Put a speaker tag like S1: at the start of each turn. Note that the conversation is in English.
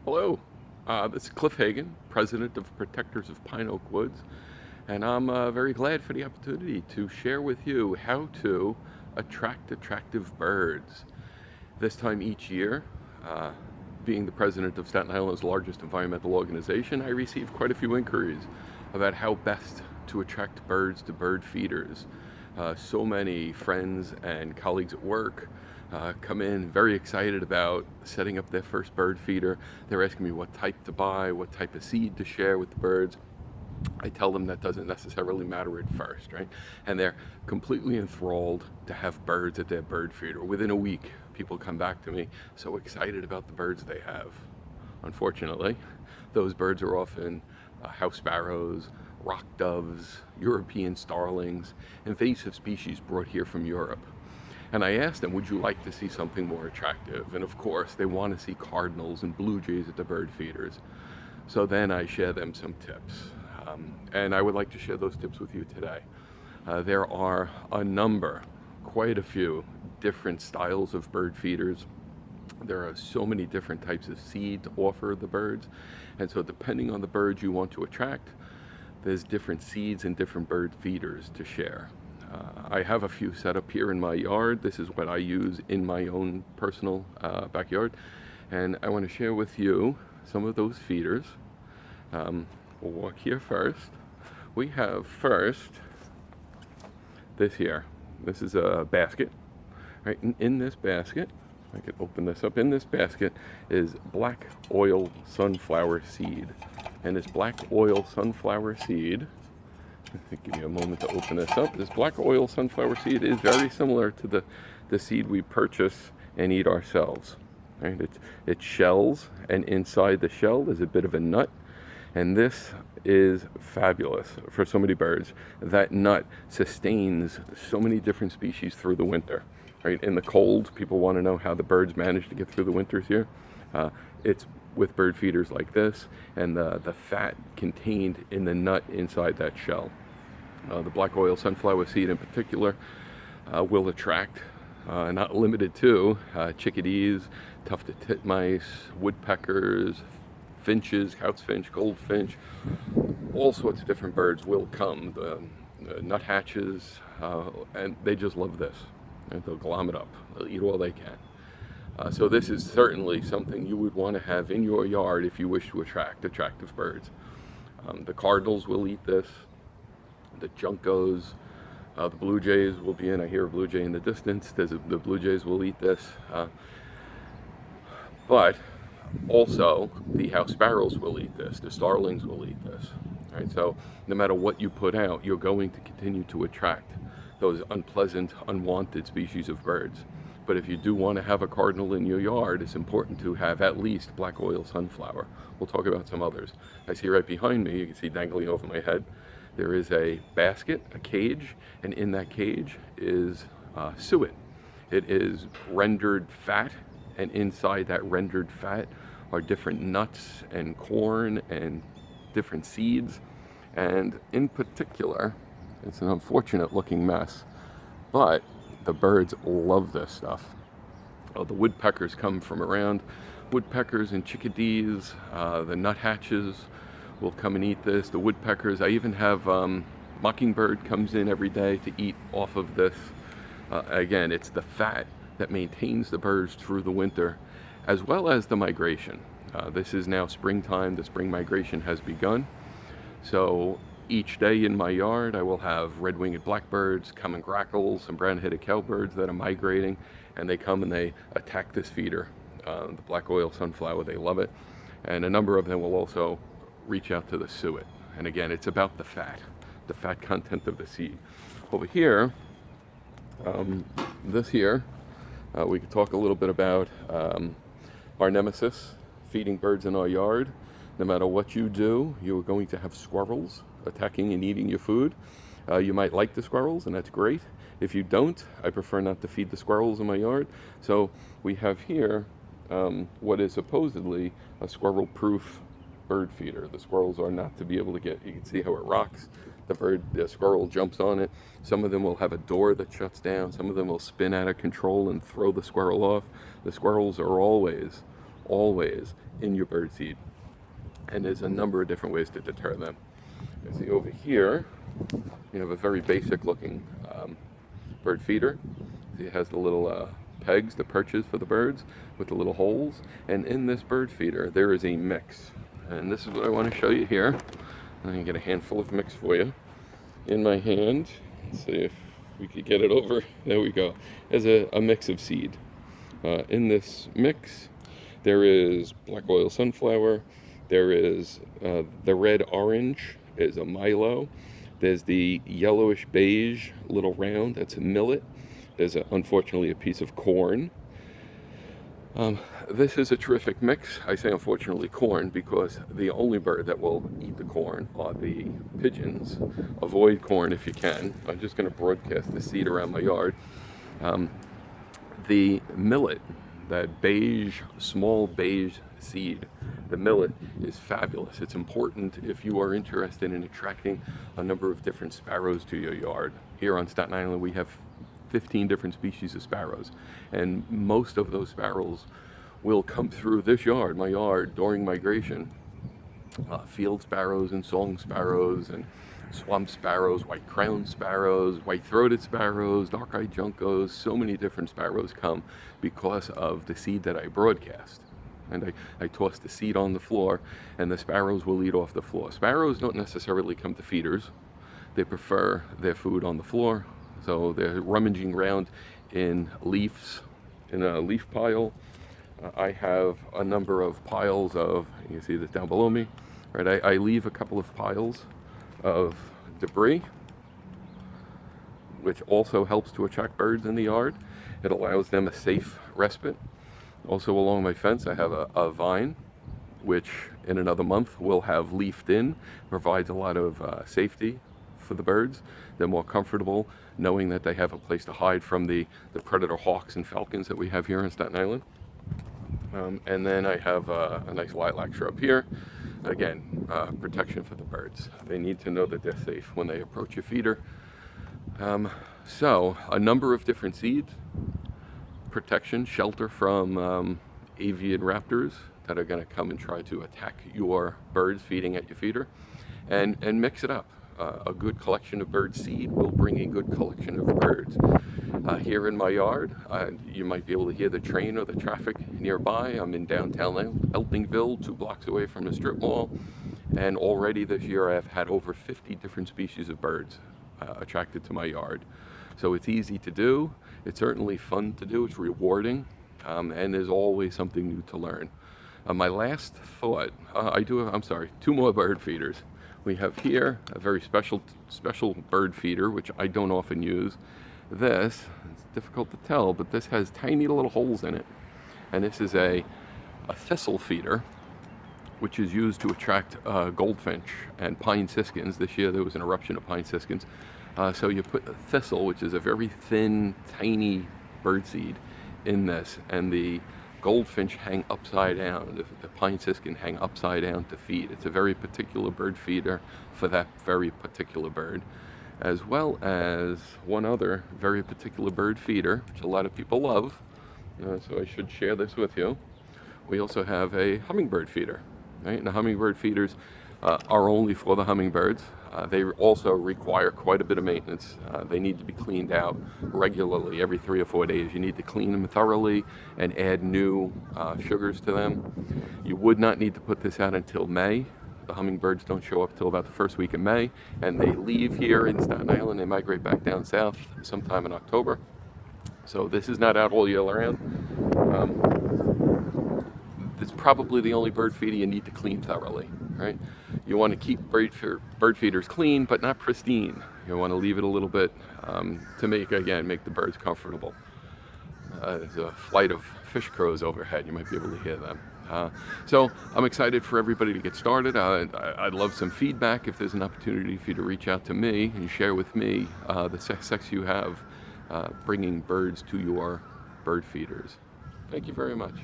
S1: Hello, this is Cliff Hagen, President of Protectors of Pine Oak Woods, and I'm very glad for the opportunity to share with you how to attract attractive birds. This time each year, uh, being the president of Staten Island's largest environmental organization, I receive quite a few inquiries about how best to attract birds to bird feeders. So many friends and colleagues at work come in very excited about setting up their first bird feeder. They're asking me what type to buy, what type of seed to share with the birds. I tell them that doesn't necessarily matter at first, right? And they're completely enthralled to have birds at their bird feeder. Within a week, people come back to me so excited about the birds they have. Unfortunately, those birds are often house sparrows, rock doves, European starlings, invasive species brought here from Europe. And I asked them, would you like to see something more attractive? And of course, they want to see cardinals and blue jays at the bird feeders. So then I share them some tips. And I would like to share those tips with you today. There are a number, quite a few, different styles of bird feeders. There are so many different types of seed to offer the birds. And so depending on the birds you want to attract, there's different seeds and different bird feeders to share. I have a few set up here in my yard. This is what I use in my own personal backyard. And I want to share with you some of those feeders. We'll walk here first. We have first this here. This is a basket. Right, in this basket, I could open this up. In this basket is black oil sunflower seed. And this black oil sunflower seed, give me a moment to open this up. This black oil sunflower seed is very similar to the seed we purchase and eat ourselves. Right? It's shells, and inside the shell is a bit of a nut. And this is fabulous for so many birds. That nut sustains so many different species through the winter. Right? In the cold, people want to know how the birds manage to get through the winters here. It's with bird feeders like this, and the fat contained in the nut inside that shell. The black oil sunflower seed in particular will attract, not limited to, chickadees, tufted titmice, woodpeckers, finches, couchfinch, goldfinch, all sorts of different birds will come. The nuthatches, and they just love this. And they'll glom it up. They'll eat all they can. So this is certainly something you would want to have in your yard if you wish to attract attractive birds. The cardinals will eat this. The juncos, the blue jays will be in. I hear a blue jay in the distance. The blue jays will eat this. But also, the house sparrows will eat this. The starlings will eat this. Right? So no matter what you put out, you're going to continue to attract those unpleasant, unwanted species of birds. But if you do want to have a cardinal in your yard, it's important to have at least black oil sunflower. We'll talk about some others. I see right behind me, you can see dangling over my head, there is a basket, a cage, and in that cage is suet. It is rendered fat, and inside that rendered fat are different nuts and corn and different seeds. And in particular, it's an unfortunate looking mess, but the birds love this stuff. The woodpeckers come from around. Woodpeckers and chickadees, the nuthatches will come and eat this. The woodpeckers, I even have mockingbird comes in every day to eat off of this. Again, it's the fat that maintains the birds through the winter, as well as the migration. This is now springtime. The spring migration has begun. So each day in my yard, I will have red-winged blackbirds, common grackles, some brown-headed cowbirds that are migrating, and they come and they attack this feeder, the black oil sunflower. They love it, and a number of them will also reach out to the suet. And again, it's about the fat content of the seed. Over here, this here, we could talk a little bit about our nemesis, feeding birds in our yard. No matter what you do, you're going to have squirrels attacking and eating your food. You might like the squirrels, and that's great. If you don't, I prefer not to feed the squirrels in my yard. So we have here what is supposedly a squirrel-proof bird feeder. The squirrels are not to be able to get, you can see how it rocks. The squirrel jumps on it. Some of them will have a door that shuts down. Some of them will spin out of control and throw the squirrel off. The squirrels are always always in your bird seed. And there's a number of different ways to deter them. You see over here, you have a very basic looking bird feeder. See, it has the little pegs, the perches for the birds with the little holes. And in this bird feeder, there is a mix. And this is what I want to show you here. I'm going to get a handful of mix for you in my hand. Let's see if we could get it over. There we go. There's a mix of seed. In this mix, there is black oil sunflower. There is the red orange is a Milo. There's the yellowish beige little round, that's a millet. There's unfortunately a piece of corn. This is a terrific mix. I say unfortunately corn because the only bird that will eat the corn are the pigeons. Avoid corn if you can. I'm just going to broadcast the seed around my yard. The millet, that beige, small beige seed, the millet is fabulous. It's important if you are interested in attracting a number of different sparrows to your yard. Here on Staten Island we have 15 different species of sparrows, and most of those sparrows will come through this yard, my yard, during migration. Field sparrows and song sparrows and swamp sparrows, white-crowned sparrows, white-throated sparrows, dark-eyed juncos, so many different sparrows come because of the seed that I broadcast. And I toss the seed on the floor, and the sparrows will eat off the floor. Sparrows don't necessarily come to feeders. They prefer their food on the floor, so they're rummaging around in leaves, in a leaf pile. I have a number of piles of, you can see this down below me, right? I leave a couple of piles of debris, which also helps to attract birds in the yard. It allows them a safe respite. Also along my fence I have a vine, which in another month will have leafed in, provides a lot of safety for the birds. They're more comfortable knowing that they have a place to hide from the predator hawks and falcons that we have here in Staten Island. And then I have a nice lilac shrub here. Again, protection for the birds. They need to know that they're safe when they approach your feeder. So a number of different seeds, protection, shelter from avian raptors that are going to come and try to attack your birds feeding at your feeder, and mix it up. A good collection of bird seed will bring a good collection of birds. Here in my yard, you might be able to hear the train or the traffic nearby. I'm in downtown Eltingville, 2 blocks away from the strip mall, and already this year I've had over 50 different species of birds attracted to my yard. So it's easy to do, it's certainly fun to do, it's rewarding, and there's always something new to learn. My last thought, I'm sorry, 2 more bird feeders. We have here a very special bird feeder, which I don't often use. This, it's difficult to tell, but this has tiny little holes in it. And this is a thistle feeder, which is used to attract goldfinch and pine siskins. This year there was an eruption of pine siskins. So you put the thistle, which is a very thin, tiny bird seed, in this, and the goldfinch hang upside down. The pine siskin hang upside down to feed. It's a very particular bird feeder for that very particular bird, as well as one other very particular bird feeder, which a lot of people love. So I should share this with you. We also have a hummingbird feeder, right? And the hummingbird feeders are only for the hummingbirds. They also require quite a bit of maintenance. They need to be cleaned out regularly, every 3 or 4 days. You need to clean them thoroughly and add new sugars to them. You would not need to put this out until May. The hummingbirds don't show up till about the first week of May, and they leave here in Staten Island. They migrate back down south sometime in October. So this is not out all year round. It's probably the only bird feeder you need to clean thoroughly, right? You want to keep bird feeders clean, but not pristine. You want to leave it a little bit to make the birds comfortable. There's a flight of fish crows overhead. You might be able to hear them. So I'm excited for everybody to get started. I'd love some feedback if there's an opportunity for you to reach out to me and share with me the success you have bringing birds to your bird feeders. Thank you very much.